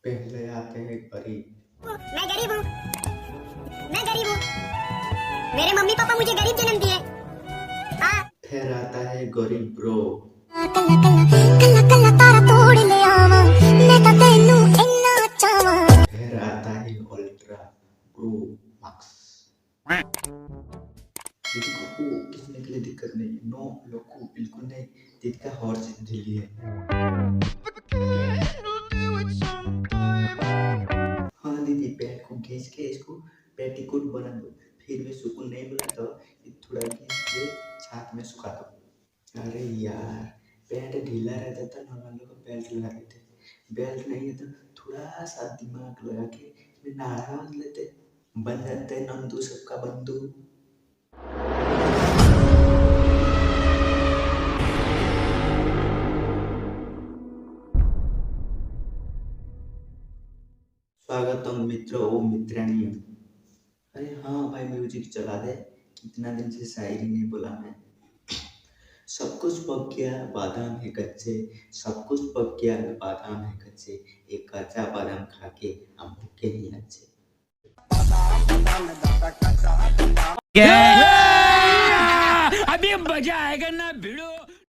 पहले आते हैं गरीब। मैं गरीब हूँ। मैं गरीब हूँ। मेरे मम्मी पापा मुझे गरीब जन्म दिए। हाँ। फिर आता है गरीब ब्रो। कल्ला कल्ला कल्ला कल्ला तारा तोड़ ले आवा मैं ता तेनू इन्ना चावा। फिर आता है अल्ट्रा ब्रो मैक्स। दीदी को किसने के लिए दिक्कत नहीं, नो लोगों बिल्कुल नहीं। दीदी का हॉर्स ढीली है। हाँ दीदी, पैंट को घींच के इसको पेटीकोट बना दो, फिर भी सुकून नहीं मिला तो थोड़ा घींच के छात में सुखा दो। अरे यार, पैंट ढीला रहता था ना, हम लोग बेल्ट लगा देते। बेल्ट नहीं है तो थोड़ा सा दिमाग लगा के नारा बांध लेते, बन जाते नंदू सबका बंधु। स्वागतम मित्रों ओ मित्राणियों। अरे हाँ भाई, म्यूजिक चला दे, कितना दिन से शायरी नहीं बोला मैं। सब कुछ पक गया बादाम है कच्चे, सब कुछ पक गया बादाम है कच्चे, एक कच्चा बादाम खा के हम भूखे नहीं अच्छे। अभी मजा आएगा ना।